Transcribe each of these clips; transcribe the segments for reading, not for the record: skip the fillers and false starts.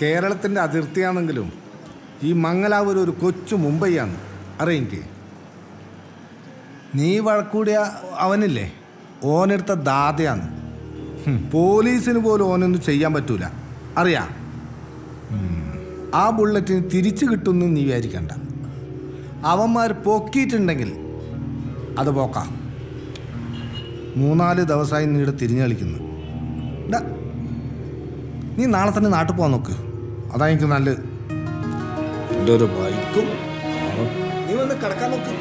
കേരളത്തിൻ്റെ അതിർത്തിയാണെങ്കിലും ഈ മംഗലാപുരം ഒരു കൊച്ചു മുംബൈയാണ്. അറിയെനിക്ക്. നീ വഴക്കൂടിയ അവനില്ലേ, ഓനെടുത്ത ദാതയാണ്. പോലീസിന് പോലും ഓനൊന്നും ചെയ്യാൻ പറ്റൂല. അറിയാം. ആ ബുള്ളറ്റിന് തിരിച്ചു കിട്ടുമെന്ന് നീ വിചാരിക്കണ്ട. അവന്മാർ പൊക്കിയിട്ടുണ്ടെങ്കിൽ അത് പോക്കാം. 3-4 ദിവസമായി നീടെ തിരിഞ്ഞു കളിക്കുന്നു. നീ നാളെ തന്നെ നാട്ടിൽ പോകാൻ നോക്ക്. അതാ എനിക്ക് നല്ലത്. എൻ്റെ ഒരു ബൈക്കും നീ വന്ന് കിടക്കാൻ നോക്ക്.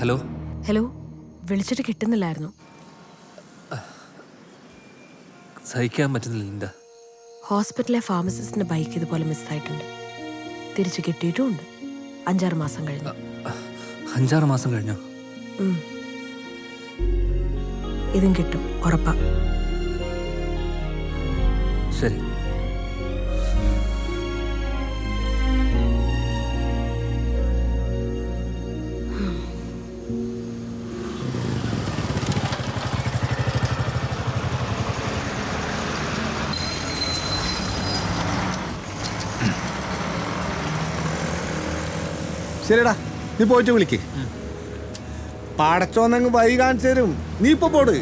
ഹലോ ഹലോ, വിളിച്ചിട്ട് കിട്ടുന്നില്ലായിരുന്നു. സഹിക്കാൻ പറ്റുന്നില്ല ലിൻഡ. ഹോസ്പിറ്റലിലെ ഫാർമസിസ്റ്റിന്റെ ബൈക്ക് ഇതുപോലെ മിസ്സായിട്ടുണ്ട്. തിരിച്ചു കിട്ടിയിട്ടുമുണ്ട്. 5-6 മാസം കഴിഞ്ഞു. 5-6 മാസം കഴിഞ്ഞോ? ഇതും കിട്ടും, ഉറപ്പാ. ശരി. ശരിടാ, നീ പോയിട്ട് വിളിക്ക്. പടച്ചോന്നങ്ങ് വഴി കാണിച്ചു തരും. നീ ഇപ്പൊ പോട്.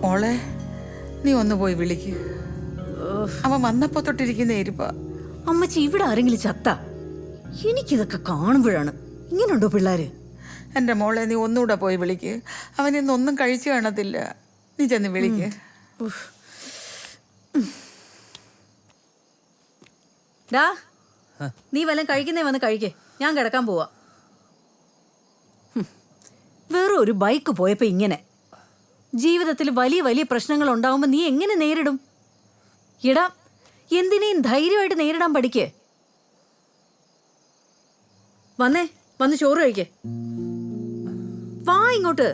മോളെ, നീ ഒന്ന് പോയി വിളിക്ക്. അവൻ വന്നപ്പോ തൊട്ടിരിക്കുന്ന ഇരിപ്പ. അമ്മച്ചി, ഇവിടെ ആരെങ്കിലും ചത്ത? എനിക്കിതൊക്കെ കാണുമ്പോഴാണ്. ഇങ്ങനെയുണ്ടോ പിള്ളേര്? എൻ്റെ മോളെ, നീ ഒന്നുകൂടെ പോയി വിളിക്ക്. അവൻ ഇന്നൊന്നും കഴിച്ചു കാണത്തില്ല. നീ ചെന്ന് വിളിക്ക്. ഡാ, നീ വല്ലതും കഴിക്കുന്നേ വന്ന് കഴിക്കേ. ഞാൻ കിടക്കാൻ പോവാ. വേറെ ഒരു ബൈക്ക് പോയപ്പോ ഇങ്ങനെ. ജീവിതത്തിൽ വലിയ വലിയ പ്രശ്നങ്ങൾ ഉണ്ടാവുമ്പോ നീ എങ്ങനെ നേരിടും? എടാ, എന്തിനേയും ധൈര്യമായിട്ട് നേരിടാൻ പഠിക്കേ. വന്ന് ചോറ് കഴിക്കേ. വാ ഇങ്ങോട്ട്.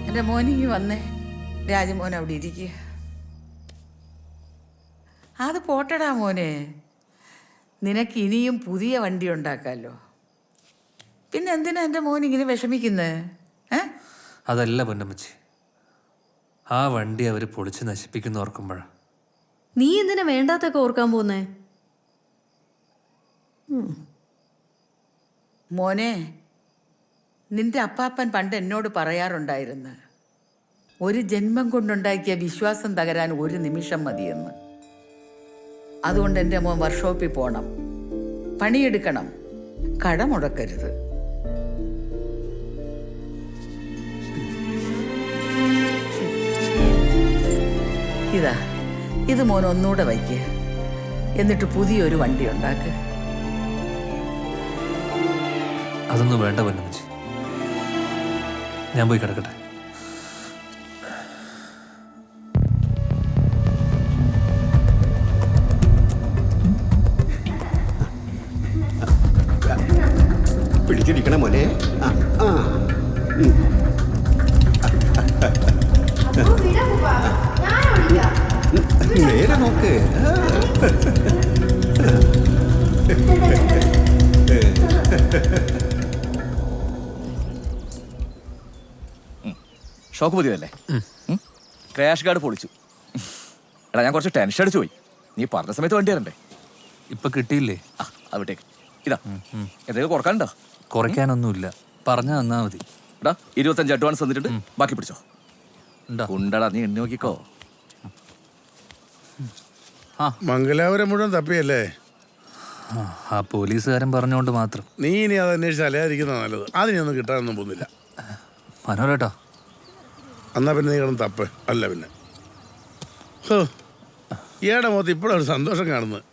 എൻ്റെ മോനിങ്ങി വന്നേ. രാജമോൻ അവിടെ ഇരിക്കുക. അത് പോട്ടടാ മോനെ. നിനക്ക് ഇനിയും പുതിയ വണ്ടി ഉണ്ടാക്കാമല്ലോ. പിന്നെ എന്തിനാ എൻ്റെ മോൻ ഇങ്ങനെ വിഷമിക്കുന്നത്? അതല്ല പൊന്നമ്മച്ചി, ആ വണ്ടി അവർ പൊളിച്ച് നശിപ്പിക്കുന്ന ഓർക്കുമ്പോഴാ. നീ എന്തിനാ വേണ്ടാത്തൊക്കെ ഓർക്കാൻ പോന്നേ? മോനെ, നിന്റെ അപ്പാപ്പൻ പണ്ട് എന്നോട് പറയാറുണ്ടായിരുന്നു, ഒരു ജന്മം കൊണ്ടുണ്ടാക്കിയ വിശ്വാസം തകരാൻ 1 നിമിഷം മതിയെന്ന്. അതുകൊണ്ട് എൻ്റെ മോൻ വർക്ക്ഷോപ്പിൽ പോകണം, പണിയെടുക്കണം, കട മുടക്കരുത്. ഇതാ, ഇത് മോൻ ഒന്നുകൂടെ വയ്ക്കുക. എന്നിട്ട് പുതിയൊരു വണ്ടി ഉണ്ടാക്കുക. അതൊന്നും വേണ്ട പൊന്നമ്മച്ചി, ഞാൻ പോയി കിടക്കട്ടെ. പിടിച്ചിരിക്കണ മോനെ. നേരെ നോക്ക്. ഷോക്ക് പുതിയതല്ലേ? ക്രാഷ് ഗാർഡ് പൊളിച്ചു. എടാ, ഞാൻ കുറച്ച് ടെൻഷൻ അടിച്ചു പോയി. നീ പറഞ്ഞ സമയത്ത് വണ്ടി തരണ്ടേ? ഇപ്പൊ കിട്ടിയില്ലേ? അവിടേക്ക് ഇതാ. എന്തെങ്കിലും കുറക്കാനുണ്ടോ? കുറയ്ക്കാനൊന്നുമില്ല, പറഞ്ഞാ തന്നാ മതി. എടാ, 25 അഡ്വാൻസ് തന്നിട്ടുണ്ട്, ബാക്കി പിടിച്ചോ. ഉണ്ടടാ, നീ എണ്ണി നോക്കിക്കോ. മംഗലാപുരം മുഴുവൻ തപ്പിയല്ലേ? ആ പോലീസുകാരൻ പറഞ്ഞോണ്ട് മാത്രം. നീ ഇനി അത് അന്വേഷിച്ച് അലയാതിരിക്കുന്ന നല്ലത്. അതിനൊന്നും കിട്ടാനൊന്നും പോകുന്നില്ല. മനോരേട്ടാ, എന്നാ പിന്നെ നീ കിടന്ന് തപ്പ്. അല്ല പിന്നെ ഈയുടെ മുഖത്ത് ഇപ്പോഴൊരു സന്തോഷം കാണുന്നത്.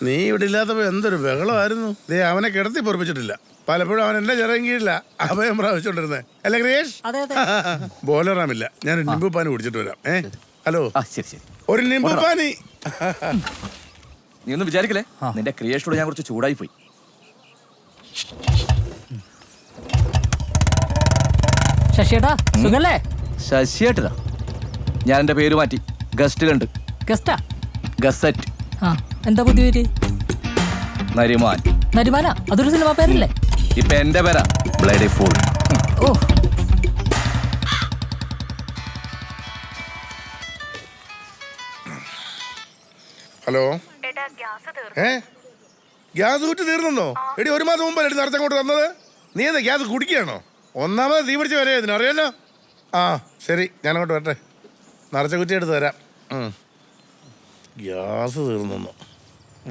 നീ ഇവിടെ ഇല്ലാത്തപ്പോ എന്തൊരു ബഹളമായിരുന്നു. ദേ അവനെ കിടത്തി പൊറപ്പിച്ചിട്ടില്ല. പലപ്പോഴും അവൻ എന്റെ ചെറിയ കീഴില്ല അഭയം പ്രാപിച്ചോണ്ടിരുന്നേ. അല്ലേ ക്രിയേഷ്? ബോലറാമില്ല. ഞാൻ നിമ്പു പാനി കുടിച്ചിട്ട് വരാം. ഹലോ, ശരി ശരി. ഒരു നിമ്പു പാനി. നീ ഒന്നും വിചാരിക്കലേ, നിന്റെ ക്രിയേഷനോട് ഞാൻ കുറച്ച് ചൂടായി പോയി. ശശിയേട്ടാ സുഖല്ലേ? ശശിയേട്ടതാ. ഞാൻ എന്റെ പേര് മാറ്റി ഗസ്റ്റിലുണ്ട്. ഗസ്റ്റാ? ഗസറ്റ്. ആ എന്താ പുതിയ പേര്? നരിമാൻ. നരിമാന? അതൊരു സിനിമ പേരല്ലേ? ഇപ്പൊ എന്റെ പേരാ ബ്ലഡി ഫൂൾ. ഓ ഹലോ, ഗ്യാസ് കുറ്റി തീർന്നോ? എടി ഒരു മാസം മുമ്പ് എടി നിറച്ചങ്ങോട്ട് തന്നത്. നീ എന്താ ഗ്യാസ് കുടിക്കുകയാണോ? ഒന്നാമത് തീ പിടിച്ച് വരെ ഇതിനറിയാലോ. ആ ശരി, ഞാനങ്ങോട്ട് വരട്ടെ. നിറച്ച കുറ്റി എടുത്ത് തരാം. ഗ്യാസ് തീർന്നു.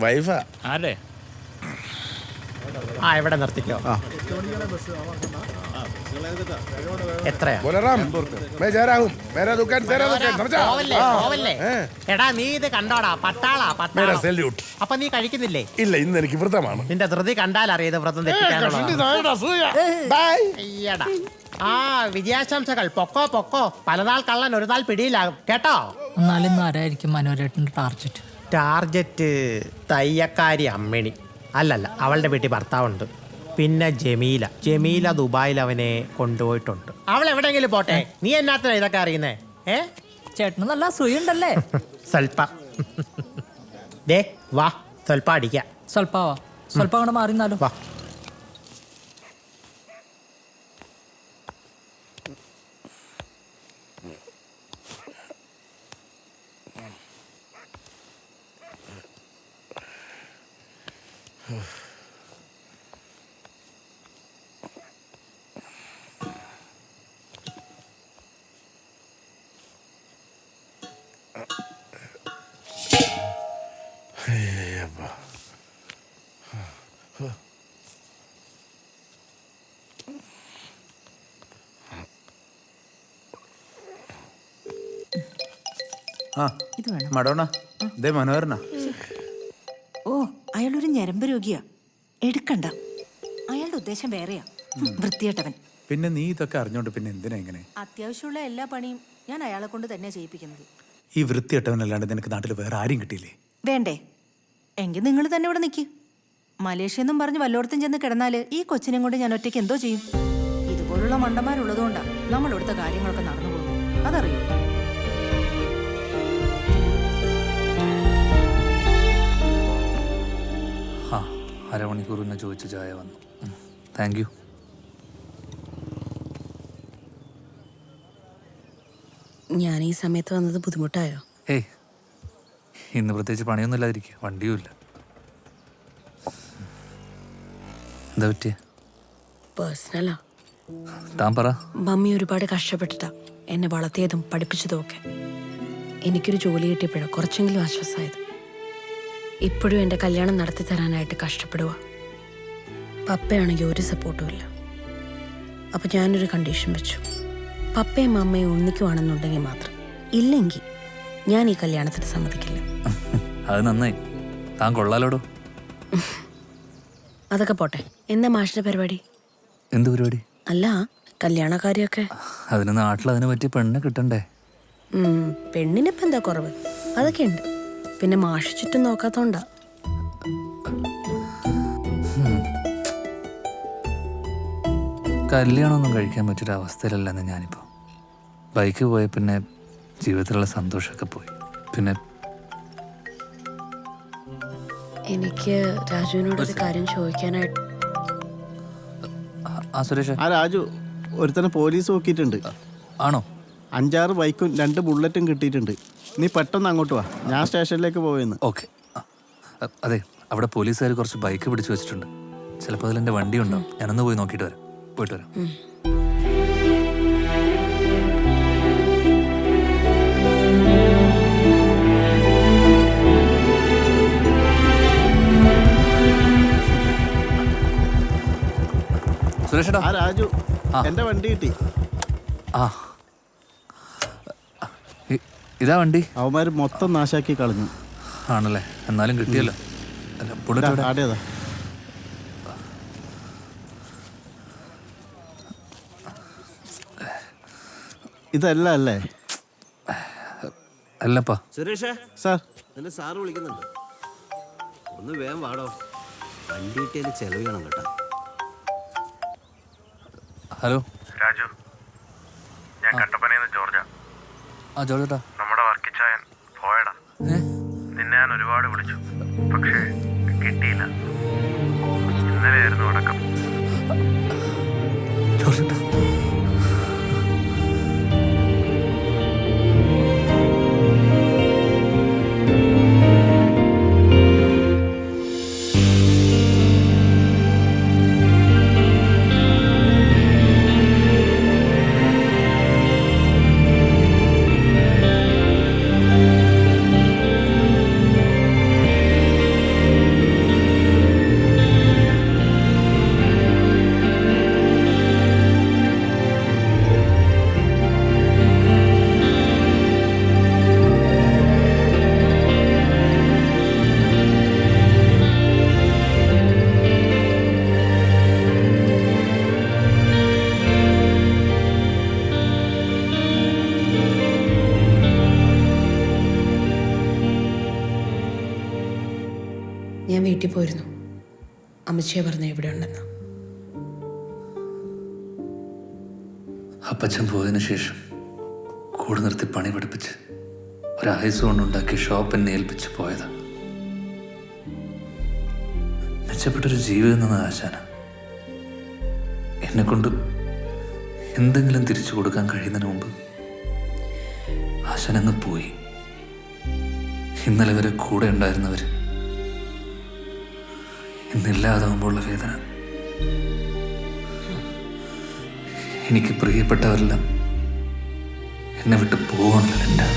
വൈഫാ. അതെ. ആ ഇവിടെ നിർത്തിക്കോ. എത്രയാ? ബോലറാം, मैं जा रहा हूं. मेरा दुकान तेरा दुकान, समझा? പോവല്ലേ? എടാ നീ ഇത് കണ്ടോടാ? പട്ടാളാ मेरा പട്ടാളം. सैल्यूट. അപ്പൊ നീ കഴിക്കുന്നില്ലേ? ഇല്ല, ഇന്ന് എനിക്ക് വ്രതമാണ്. നിന്റെ ധൃതി കണ്ടാൽ അറിയത് വ്രതം തെറ്റിക്കാനുള്ളതാ. ബൈ. അയ്യടാ. ആ വിജയാശംസകൾ. പൊക്കോ പൊക്കോ. പലനാൾ കള്ളൻ ഒരു നാൾ പിടിയിലാകും കേട്ടോ. എന്നാലും ആരായിരിക്കും മനോരേട്ടൻ്റെ ടാർജറ്റ്? ടാർജറ്റ് തയ്യക്കാരി അമ്മിണി. അല്ലല്ല, അവളുടെ വീട്ടിൽ ഭർത്താവുണ്ട്. പിന്നെ ജമീല ദുബായിൽ അവനെ കൊണ്ടുപോയിട്ടുണ്ട്. അവൾ എവിടെയെങ്കിലും പോട്ടെ, നീ എന്നാത്തിനാ ഇതൊക്കെ അറിയുന്നേ? ചേട്ടന് നല്ല അസൂയുണ്ടല്ലേ? സ്വൽപ്പ ദേ വാ, സ്വൽപ്പ അടിക്കാം. സ്വൽപ്പാവാ. സ്വൽപ്പം അങ്ങോട്ട് മാറിന്നാലോ? വാ. മഡോണ, ദേ മനോഹരനാ. ഓ, അയാളൊരു ഞരമ്പ് രോഗിയാ. എടുക്കണ്ട. അയാളുടെ ഉദ്ദേശം വേറെയാ. വൃത്തിയേട്ടവൻ. പിന്നെ നീ ഇതൊക്കെ അറിഞ്ഞോണ്ട് പിന്നെ എന്തിനാ ഇങ്ങനെ? അത്യാവശ്യമുള്ള എല്ലാ പണിയും ഞാൻ അയാളെ കൊണ്ട് തന്നെ ചെയ്യിപ്പിക്കുന്നത്. ഈ വൃത്തിയിട്ടവനല്ലാണ്ട് നിനക്ക് നാട്ടിൽ വേറെ ആരും കിട്ടിയില്ലേ? വേണ്ടേ? എങ്കിൽ നിങ്ങൾ തന്നെ ഇവിടെ നിൽക്കി. മലേഷ്യ എന്നും പറഞ്ഞ് വല്ലോടത്തും ചെന്ന് കിടന്നാല് ഈ കൊച്ചിനെ കൊണ്ട് ഞാൻ ഒറ്റയ്ക്ക് എന്തോ ചെയ്യും? ഇതുപോലുള്ള മണ്ടന്മാരുള്ളതുകൊണ്ടാ നമ്മൾ ഇവിടുത്തെ കാര്യങ്ങളൊക്കെ നടന്നു പോകുന്നത്. അതറിയോ? ആ അരമണിക്കൂർ മുന്നേ ചോദിച്ച ചായ വന്നു. Thank you. ഞാൻ ഈ സമയത്ത് വന്നത് ബുദ്ധിമുട്ടായോ? ഏയ്, ഇന്ന് പ്രത്യേകിച്ച് പണിയൊന്നും ഇല്ലാതിരിക്കുക, വണ്ടിയും ഇല്ല. എന്താ പറ്റിയ? പേഴ്സണലാ. താൻ പറ. മമ്മി ഒരുപാട് കഷ്ടപ്പെട്ടിട്ടാ എന്നെ വളർത്തിയതും പഠിപ്പിച്ചതും ഒക്കെ. എനിക്കൊരു ജോലി കിട്ടിയപ്പോഴാണ് കുറച്ചെങ്കിലും ആശ്വാസമായത്. ഇപ്പോഴും എൻ്റെ കല്യാണം നടത്തി തരാനായിട്ട് കഷ്ടപ്പെടുക. പപ്പയാണെങ്കിൽ ഒരു സപ്പോർട്ടും ഇല്ല. അപ്പം ഞാനൊരു കണ്ടീഷൻ വെച്ചു. പപ്പയും അമ്മയും ഒന്നിക്കുവാണെന്നുണ്ടെങ്കിൽ മാത്രം. ഇല്ലെങ്കിൽ ഞാൻ ഈ കല്യാണത്തിന് സമ്മതിക്കില്ല. അത് നന്നായി. താൻ കൊള്ളാലോടോ. അതൊക്കെ പോട്ടെ. എന്താ മാഷിന്റെ പരിപാടി? എന്ത് പരിപാടി? അല്ല, കല്യാണക്കാരിയൊക്കെ. അതിന് നാട്ടിൽ അതിനെ പറ്റിയ പെണ്ണ് കിട്ടണ്ടേ? പെണ്ണിനിപ്പം എന്താ കുറവ്? അതൊക്കെ ഉണ്ട്. പിന്നെ മാഷ് ചുറ്റും നോക്കാത്തോണ്ടാ. കല്യാണമൊന്നും കഴിക്കാൻ പറ്റിയൊരു അവസ്ഥയിലല്ലെന്ന് ഞാനിപ്പോൾ. ബൈക്ക് പോയ പിന്നെ ജീവിതത്തിലുള്ള സന്തോഷമൊക്കെ പോയി. പിന്നെ എനിക്ക് രാജുവിനോടൊരു കാര്യം ചോദിക്കാനായിട്ട്. ആ സുരേഷ്. ആ രാജു, ഒരുത്തനെ പോലീസ് നോക്കിയിട്ടുണ്ട്. ആണോ? 5-6 ബൈക്കും 2 ബുള്ളറ്റും കിട്ടിയിട്ടുണ്ട്. നീ പെട്ടെന്ന് അങ്ങോട്ട് വാ, ഞാൻ സ്റ്റേഷനിലേക്ക് പോവുന്നു. ഓക്കെ. അതെ, അവിടെ പോലീസുകാർ കുറച്ച് ബൈക്ക് പിടിച്ചു വെച്ചിട്ടുണ്ട്. ചിലപ്പോൾ അതിൽ എൻ്റെ വണ്ടി ഉണ്ടാവും. ഞാനൊന്ന് പോയി നോക്കിയിട്ട് വരാം. പോയിട്ട് വരാം. സുരേഷേട്ടാ. ആ രാജു, എന്റെ വണ്ടി കിട്ടി. ആ, ഇതാ വണ്ടി. അവന്മാർ മൊത്തം നാശാക്കി കളഞ്ഞു. ആണല്ലേ? എന്നാലും കിട്ടിയല്ലോ. അല്ല ബുള്ളറ്റ് എവിടെ? ആടേതാ ഇതല്ല അല്ലേ അല്ലപ്പാ. സുരേഷേ, സാർ നിന്നെ സാറ് വിളിക്കുന്നുണ്ട്. ഒന്ന് വേഗം വാടോ, വണ്ടി കിട്ടിയതിന് ചെലവ് ചെയ്യണം കേട്ടോ. ഹലോ രാജു, ഞാൻ കട്ടപ്പനയിൽ നിന്ന് ജോർജാ. ആ ജോർജേട്ടാ. നമ്മുടെ വർക്കിച്ചായൻ പോയടാ. നിന്നെ ഞാൻ ഒരുപാട് വിളിച്ചു, പക്ഷേ കിട്ടിയില്ല. ഇന്നലെയായിരുന്നു അടക്കം. ജോർജേട്ടാ, ഞാൻ വീട്ടിൽ പോയിരുന്നു. അമ്മച്ചിയെ പറഞ്ഞ ഇവിടെ ഉണ്ടെന്ന്. അപ്പച്ചൻ പോയതിനു ശേഷം കൂടെ നിർത്തി പണി പഠിപ്പിച്ച് ഒരായുസ് കൊണ്ടുണ്ടാക്കിയ ഷോപ്പ് എന്നെ ഏൽപ്പിച്ച് പോയതാ. മെച്ചപ്പെട്ടൊരു ജീവിതം എന്ന ആശാന എന്നെ കൊണ്ട് എന്തെങ്കിലും തിരിച്ചു കൊടുക്കാൻ കഴിയുന്നതിന് മുമ്പ് ആശാൻ അങ്ങ് പോയി. ഇന്നലെ വരെ കൂടെ ഉണ്ടായിരുന്നവർ ഇന്നില്ലാതാവുമ്പോഴുള്ള വേദന, എനിക്ക് പ്രിയപ്പെട്ടവരെല്ലാം എന്നെ വിട്ട് പോവാണല്ലോ എൻ്റെ